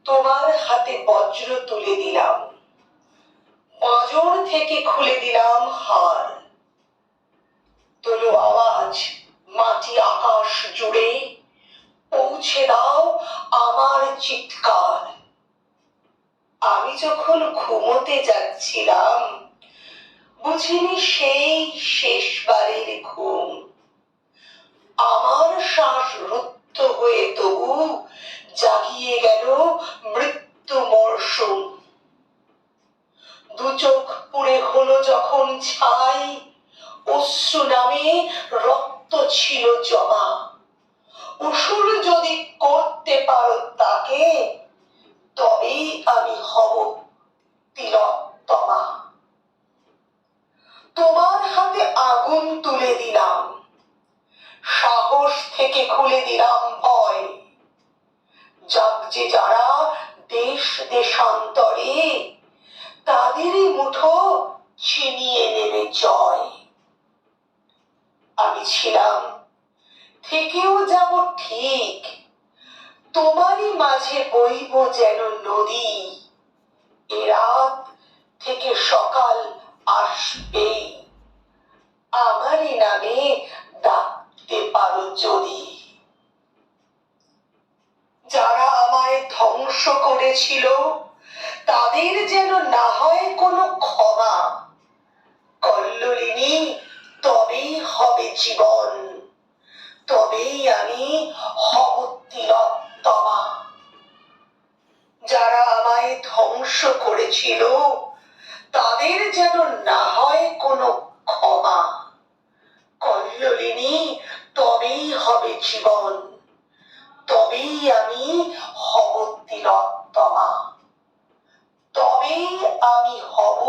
তোমার হাতে বজ্র তুলে দিলাম, পাঁজর থেকে খুলে দিলাম হার। তোলো আওয়াজ মাটি আকাশ জুড়ে, পৌঁছে দাও আমার চিৎকার। আমি যখন ঘুমোতে যাচ্ছিলাম, বুঝিনি সেই শেষবারের ঘুম। আমার শ্বাস রুদ্ধ হয়ে তবু জাগিয়ে গেল মৃত্যু মরশুম। দু চোখ পুড়ে হলো যখন ছাই, অশ্রু নামে রক্ত ছিল জমা। অসুর যদি করতে পারো তাকে, তবেই আমি হব তিলোত্তমা। তোমার হাতে আগুন তুলে দিলাম, সাহস থেকে খুলে দিলাম ভয়। জাগছে যারা দেশ দেশান্তরে, তাদেরই মুঠো ছিনিয়ে নেবে জয়। আমি ছিলাম, থেকেও যাব ঠিক, তোমারই মাঝে বইব যেন নদী। এ রাত থেকে সকাল আসবেই, আমারই নামে ডাকতে পারো যদি। যারা আমায় ধ্বংস করেছিল, তাদের যেন না হয় কোনো ক্ষমা। কল্লোলিনী তবেই হবে জীবন, তবেই আমি হব তিলোত্তমা। যারা আমায় ধ্বংস করেছিল, তাদের যেন না হয় কোনো ক্ষমা। কল্লোলিনী তবেই হবে জীবন, তবেই আমি হব তিলোত্তমা, তবেই আমি হব